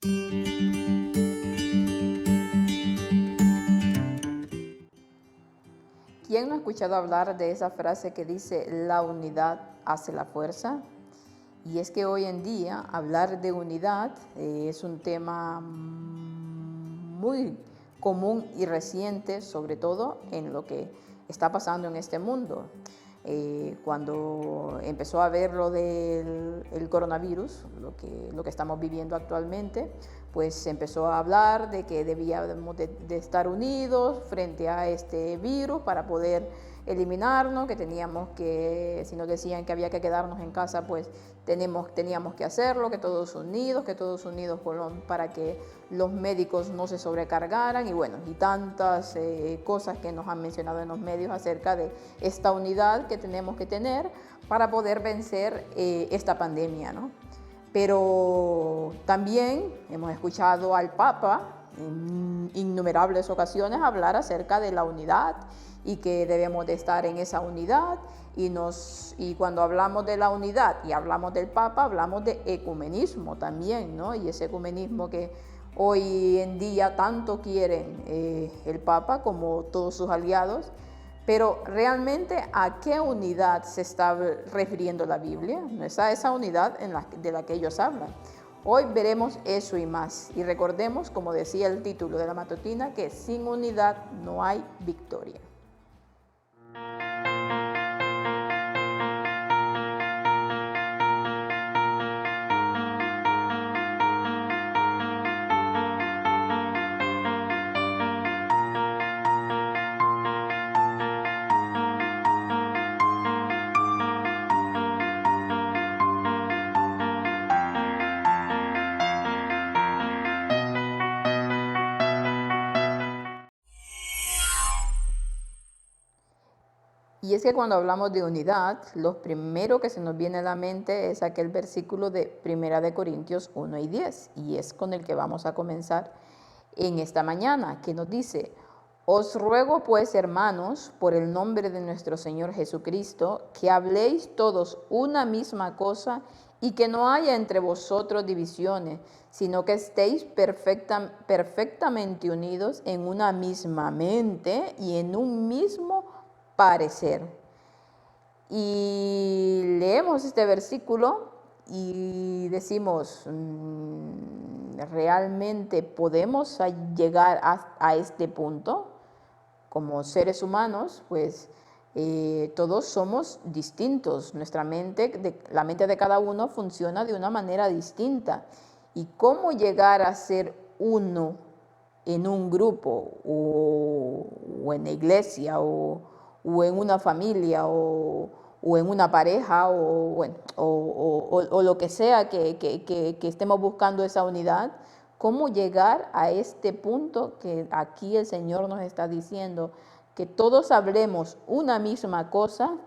¿Quién no ha escuchado hablar de esa frase que dice la unidad hace la fuerza? Y es que hoy en día hablar de unidad es un tema muy común y reciente, sobre todo en lo que está pasando en este mundo. Cuando empezó a haber lo del el coronavirus, lo que estamos viviendo actualmente, pues se empezó a hablar de que debíamos de estar unidos frente a este virus para poder eliminarnos, que teníamos que, si nos decían que había que quedarnos en casa, pues teníamos que hacerlo, que todos unidos para que los médicos no se sobrecargaran y bueno, y tantas cosas que nos han mencionado en los medios acerca de esta unidad que tenemos que tener para poder vencer esta pandemia, ¿no? Pero también hemos escuchado al Papa en innumerables ocasiones hablar acerca de la unidad y que debemos de estar en esa unidad y cuando hablamos de la unidad y hablamos del Papa, hablamos de ecumenismo también, ¿no? Y ese ecumenismo que hoy en día tanto quieren el Papa como todos sus aliados. Pero realmente, ¿a qué unidad se está refiriendo la Biblia? No es a esa unidad de la que ellos hablan. Hoy veremos eso y más. Y recordemos, como decía el título de la matutina, que sin unidad no hay victoria. Y es que cuando hablamos de unidad, lo primero que se nos viene a la mente es aquel versículo de 1 Corintios 1 y 10, y es con el que vamos a comenzar en esta mañana, que nos dice: os ruego pues, hermanos, por el nombre de nuestro Señor Jesucristo, que habléis todos una misma cosa y que no haya entre vosotros divisiones, sino que estéis perfectamente unidos en una misma mente y en un mismo parecer. Y leemos este versículo y decimos, ¿realmente podemos llegar a este punto? Como seres humanos, pues todos somos distintos. Nuestra mente, la mente de cada uno funciona de una manera distinta. ¿Y cómo llegar a ser uno en un grupo o en la iglesia o en una familia o en una pareja o, bueno, o lo que sea que estemos buscando esa unidad? ¿Cómo llegar a este punto que aquí el Señor nos está diciendo? Que todos hablemos una misma cosa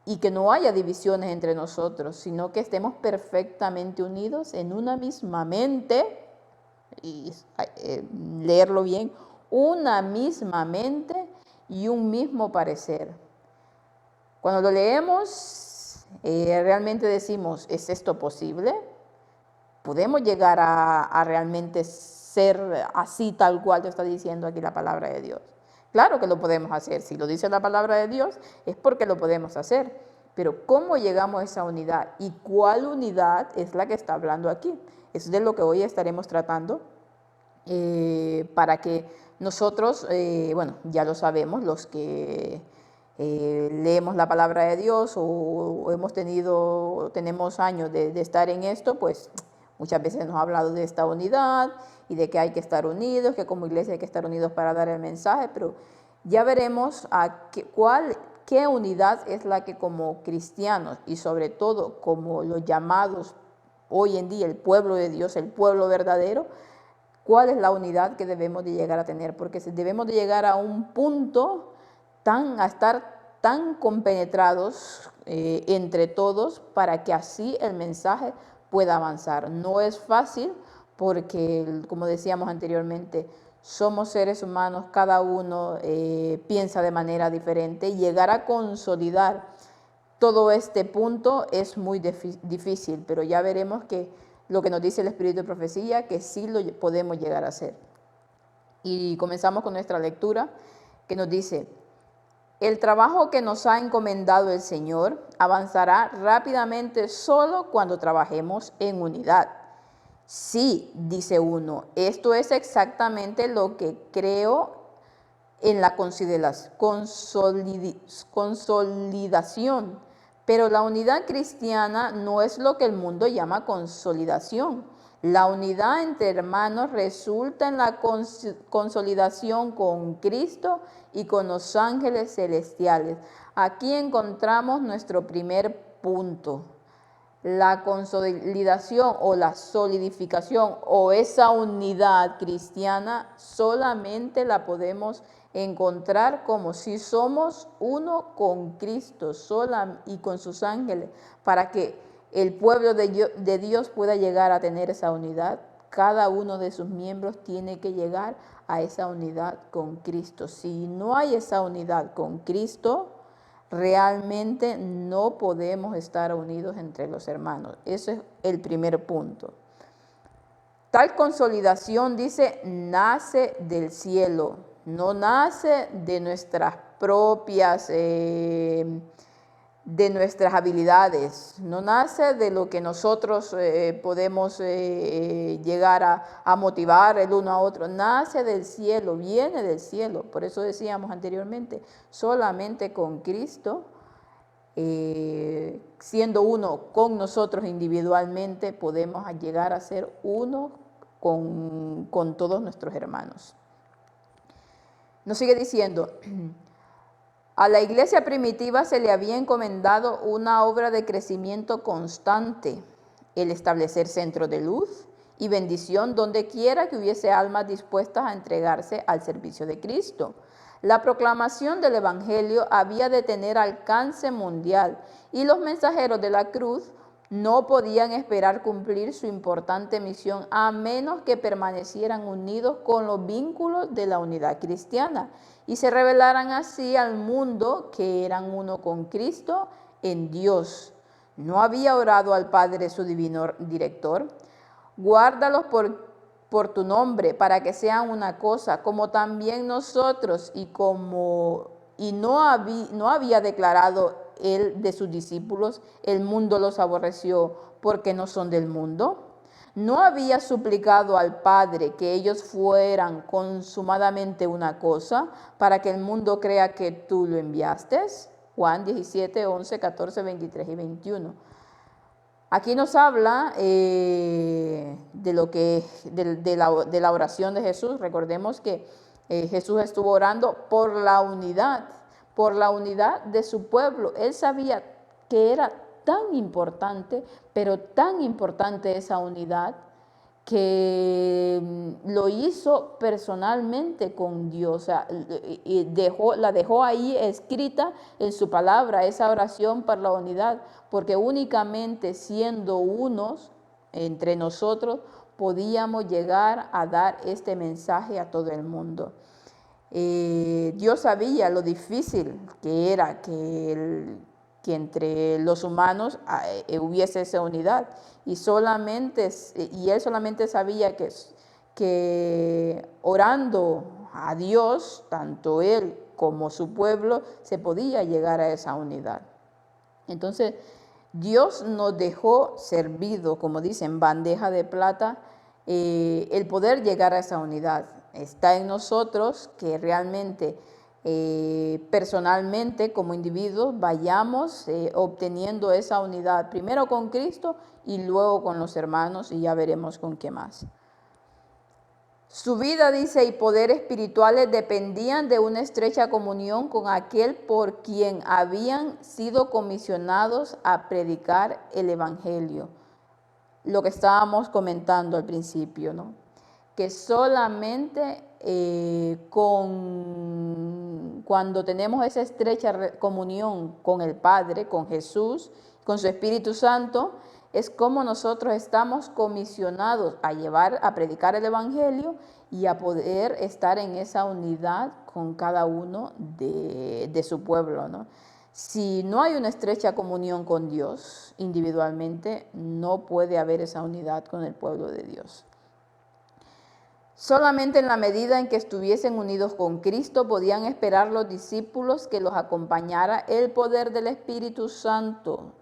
y que no haya divisiones entre nosotros, sino que estemos perfectamente unidos en una misma mente, y leerlo bien, una misma mente y un mismo parecer. Cuando lo leemos, realmente decimos, ¿es esto posible? ¿Podemos llegar a realmente ser así tal cual te está diciendo aquí la palabra de Dios? Claro que lo podemos hacer. Si lo dice la palabra de Dios, es porque lo podemos hacer. Pero ¿cómo llegamos a esa unidad? ¿Y cuál unidad es la que está hablando aquí? Eso es de lo que hoy estaremos tratando para que nosotros, bueno, ya lo sabemos, los que leemos la palabra de Dios o tenemos años de estar en esto, pues muchas veces nos ha hablado de esta unidad y de que hay que estar unidos, que como iglesia hay que estar unidos para dar el mensaje, pero ya veremos qué unidad es la que como cristianos y sobre todo como los llamados hoy en día el pueblo de Dios, el pueblo verdadero, cuál es la unidad que debemos de llegar a tener, porque debemos de llegar a un punto a estar tan compenetrados entre todos para que así el mensaje pueda avanzar. No es fácil porque, como decíamos anteriormente, somos seres humanos, cada uno piensa de manera diferente y llegar a consolidar todo este punto es muy difícil, pero ya veremos que lo que nos dice el Espíritu de Profecía, que sí lo podemos llegar a hacer. Y comenzamos con nuestra lectura, que nos dice: el trabajo que nos ha encomendado el Señor avanzará rápidamente solo cuando trabajemos en unidad. Sí, dice uno, esto es exactamente lo que creo en la consolidación, pero la unidad cristiana no es lo que el mundo llama consolidación. La unidad entre hermanos resulta en la consolidación con Cristo y con los ángeles celestiales. Aquí encontramos nuestro primer punto. La consolidación o la solidificación o esa unidad cristiana solamente la podemos encontrar como si somos uno con Cristo sola y con sus ángeles, para que el pueblo de Dios pueda llegar a tener esa unidad. Cada uno de sus miembros tiene que llegar a esa unidad con Cristo. Si no hay esa unidad con Cristo, realmente no podemos estar unidos entre los hermanos. Ese es el primer punto. Tal consolidación, dice, nace del cielo, no nace de nuestras propias, de nuestras habilidades, no nace de lo que nosotros podemos llegar a motivar el uno a otro, nace del cielo, viene del cielo. Por eso decíamos anteriormente, solamente con Cristo, siendo uno con nosotros individualmente, podemos llegar a ser uno con todos nuestros hermanos. Nos sigue diciendo: a la iglesia primitiva se le había encomendado una obra de crecimiento constante, el establecer centros de luz y bendición donde quiera que hubiese almas dispuestas a entregarse al servicio de Cristo. La proclamación del Evangelio había de tener alcance mundial y los mensajeros de la cruz no podían esperar cumplir su importante misión a menos que permanecieran unidos con los vínculos de la unidad cristiana y se revelaran así al mundo que eran uno con Cristo en Dios. ¿No había orado al Padre su divino director? Guárdalos por tu nombre, para que sean una cosa, como también nosotros, y no había declarado él de sus discípulos: el mundo los aborreció porque no son del mundo. ¿No había suplicado al Padre que ellos fueran consumadamente una cosa, para que el mundo crea que tú lo enviaste? Juan 17, 11, 14, 23 y 21. Aquí nos habla de la oración de Jesús. Recordemos que Jesús estuvo orando por la unidad de su pueblo. Él sabía que era tan importante, pero tan importante esa unidad, que lo hizo personalmente con Dios. O sea, y la dejó ahí escrita en su palabra, esa oración por la unidad, porque únicamente siendo unos entre nosotros podíamos llegar a dar este mensaje a todo el mundo. Dios sabía lo difícil que era que entre los humanos hubiese esa unidad, y él solamente sabía que orando a Dios, tanto él como su pueblo, se podía llegar a esa unidad. Entonces, Dios nos dejó servido, como dicen, bandeja de plata, el poder llegar a esa unidad. Está en nosotros que realmente personalmente como individuos vayamos obteniendo esa unidad, primero con Cristo y luego con los hermanos, y ya veremos con qué más. Su vida, dice, y poder espirituales dependían de una estrecha comunión con aquel por quien habían sido comisionados a predicar el Evangelio. Lo que estábamos comentando al principio, ¿no? Que solamente cuando tenemos esa estrecha comunión con el Padre, con Jesús, con su Espíritu Santo, es como nosotros estamos comisionados a predicar el Evangelio y a poder estar en esa unidad con cada uno de su pueblo, ¿no? Si no hay una estrecha comunión con Dios individualmente, no puede haber esa unidad con el pueblo de Dios. Solamente en la medida en que estuviesen unidos con Cristo podían esperar los discípulos que los acompañara el poder del Espíritu Santo.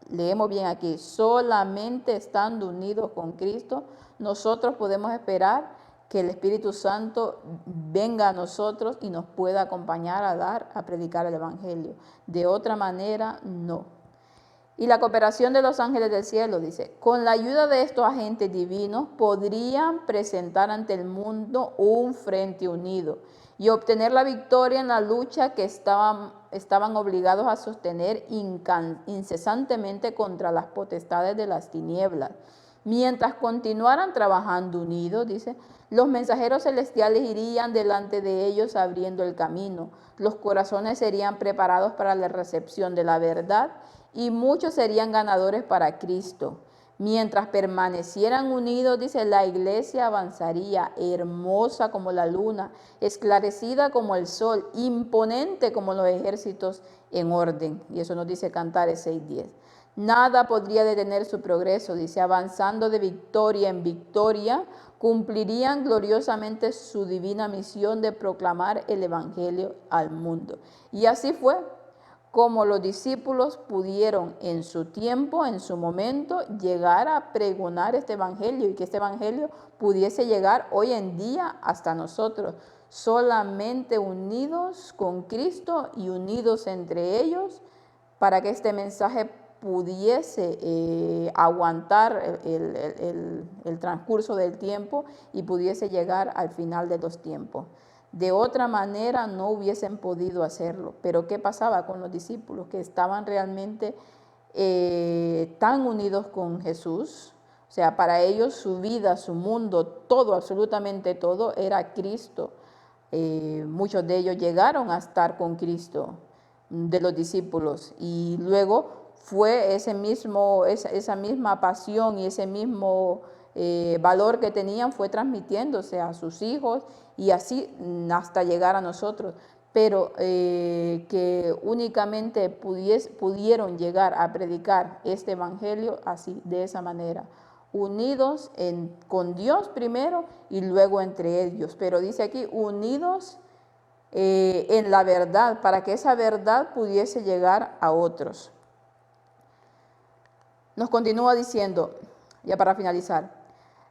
Leemos bien aquí, solamente estando unidos con Cristo, nosotros podemos esperar que el Espíritu Santo venga a nosotros y nos pueda acompañar a predicar el Evangelio. De otra manera, no. Y la cooperación de los ángeles del cielo, dice, con la ayuda de estos agentes divinos podrían presentar ante el mundo un frente unido y obtener la victoria en la lucha que estaban obligados a sostener incesantemente contra las potestades de las tinieblas. Mientras continuaran trabajando unidos, dice, los mensajeros celestiales irían delante de ellos abriendo el camino. Los corazones serían preparados para la recepción de la verdad y muchos serían ganadores para Cristo. Mientras permanecieran unidos, dice, la iglesia avanzaría, hermosa como la luna, esclarecida como el sol, imponente como los ejércitos en orden. Y eso nos dice Cantares 6:10. Nada podría detener su progreso, dice, avanzando de victoria en victoria, cumplirían gloriosamente su divina misión de proclamar el Evangelio al mundo. Y así fue como los discípulos pudieron en su tiempo, en su momento, llegar a pregonar este Evangelio y que este Evangelio pudiese llegar hoy en día hasta nosotros, solamente unidos con Cristo y unidos entre ellos para que este mensaje pudiese aguantar el transcurso del tiempo y pudiese llegar al final de los tiempos. De otra manera no hubiesen podido hacerlo. Pero ¿qué pasaba con los discípulos? Que estaban realmente tan unidos con Jesús. O sea, para ellos su vida, su mundo, todo, absolutamente todo, era Cristo. Muchos de ellos llegaron a estar con Cristo, de los discípulos. Y luego fue esa misma pasión y ese mismo valor que tenían fue transmitiéndose a sus hijos y así hasta llegar a nosotros, pero que únicamente pudieron llegar a predicar este Evangelio así, de esa manera, unidos con Dios primero y luego entre ellos, pero dice aquí unidos en la verdad, para que esa verdad pudiese llegar a otros. Nos continúa diciendo, ya para finalizar,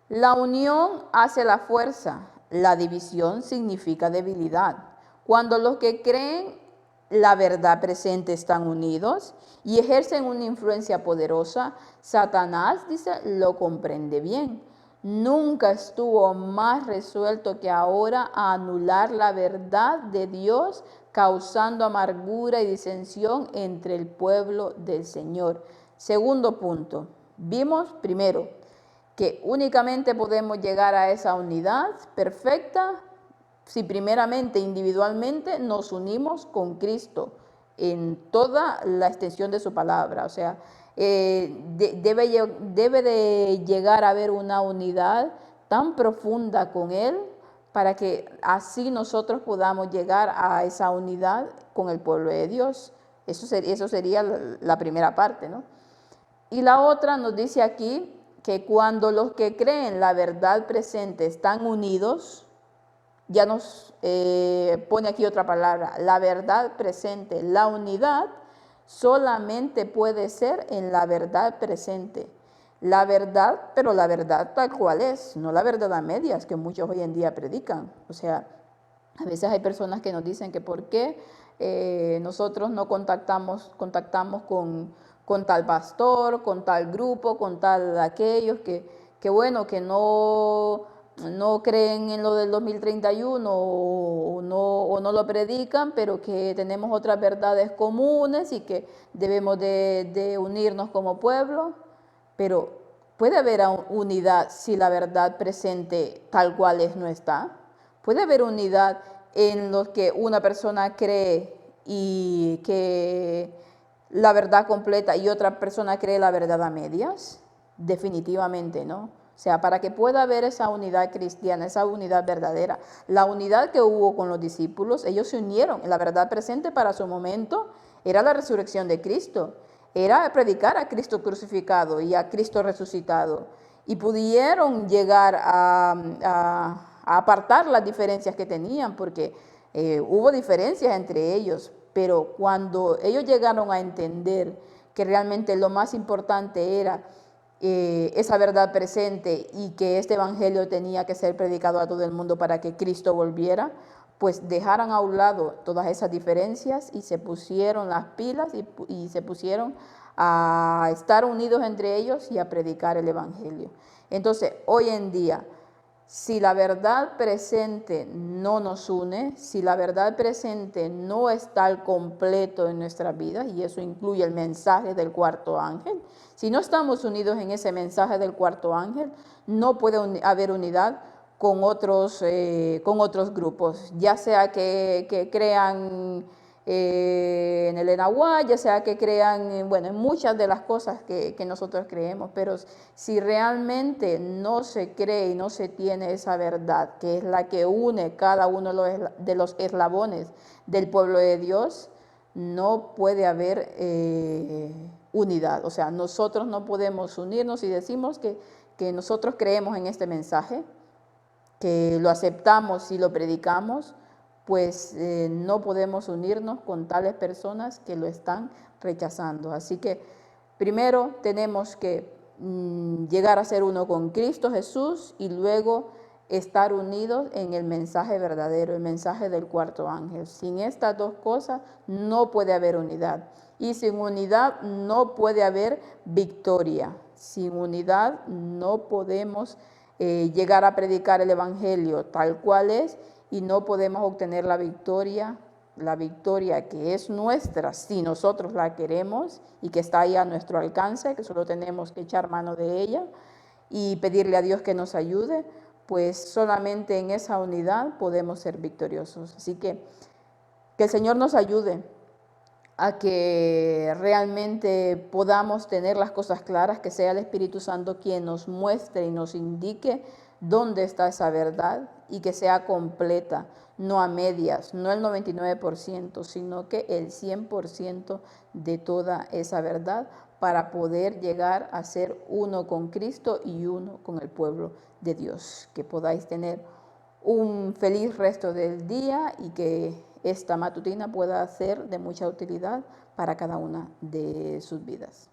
la unión hace la fuerza, la división significa debilidad. Cuando los que creen la verdad presente están unidos y ejercen una influencia poderosa, Satanás, dice, lo comprende bien. Nunca estuvo más resuelto que ahora a anular la verdad de Dios, causando amargura y disensión entre el pueblo del Señor. Segundo punto, vimos primero que únicamente podemos llegar a esa unidad perfecta si primeramente individualmente nos unimos con Cristo en toda la extensión de su palabra. O sea, debe de llegar a haber una unidad tan profunda con Él para que así nosotros podamos llegar a esa unidad con el pueblo de Dios. Eso sería la primera parte, ¿no? Y la otra nos dice aquí que cuando los que creen la verdad presente están unidos, ya nos pone aquí otra palabra, la verdad presente, la unidad solamente puede ser en la verdad presente. La verdad, pero la verdad tal cual es, no la verdad a medias que muchos hoy en día predican. O sea, a veces hay personas que nos dicen que por qué nosotros no contactamos con tal pastor, con tal grupo, con tal aquellos que bueno, que no creen en lo del 2031 o no lo predican, pero que tenemos otras verdades comunes y que debemos de unirnos como pueblo. Pero puede haber unidad si la verdad presente tal cual es no está. Puede haber unidad en lo que una persona cree y que la verdad completa y otra persona cree la verdad a medias. Definitivamente no. O sea, para que pueda haber esa unidad cristiana, esa unidad verdadera, la unidad que hubo con los discípulos, ellos se unieron en la verdad presente para su momento, era la resurrección de Cristo, era predicar a Cristo crucificado y a Cristo resucitado. Y pudieron llegar a apartar las diferencias que tenían, porque hubo diferencias entre ellos, pero cuando ellos llegaron a entender que realmente lo más importante era esa verdad presente y que este evangelio tenía que ser predicado a todo el mundo para que Cristo volviera, pues dejaron a un lado todas esas diferencias y se pusieron las pilas y se pusieron a estar unidos entre ellos y a predicar el evangelio. Entonces, hoy en día, si la verdad presente no nos une, si la verdad presente no está al completo en nuestras vidas, y eso incluye el mensaje del cuarto ángel, si no estamos unidos en ese mensaje del cuarto ángel, no puede haber unidad con otros grupos, ya sea que crean en el Enahuá, ya sea que crean bueno, en muchas de las cosas que nosotros creemos, pero si realmente no se cree y no se tiene esa verdad, que es la que une cada uno de los eslabones del pueblo de Dios, no puede haber unidad. O sea, nosotros no podemos unirnos y decimos que nosotros creemos en este mensaje, que lo aceptamos y lo predicamos, pues no podemos unirnos con tales personas que lo están rechazando. Así que primero tenemos que llegar a ser uno con Cristo Jesús y luego estar unidos en el mensaje verdadero, el mensaje del cuarto ángel. Sin estas dos cosas no puede haber unidad. Y sin unidad no puede haber victoria. Sin unidad no podemos llegar a predicar el evangelio tal cual es y no podemos obtener la victoria que es nuestra si nosotros la queremos y que está ahí a nuestro alcance, que solo tenemos que echar mano de ella y pedirle a Dios que nos ayude, pues solamente en esa unidad podemos ser victoriosos. Así que el Señor nos ayude a que realmente podamos tener las cosas claras, que sea el Espíritu Santo quien nos muestre y nos indique dónde está esa verdad y que sea completa, no a medias, no el 99%, sino que el 100% de toda esa verdad para poder llegar a ser uno con Cristo y uno con el pueblo de Dios. Que podáis tener un feliz resto del día y que esta matutina pueda ser de mucha utilidad para cada una de sus vidas.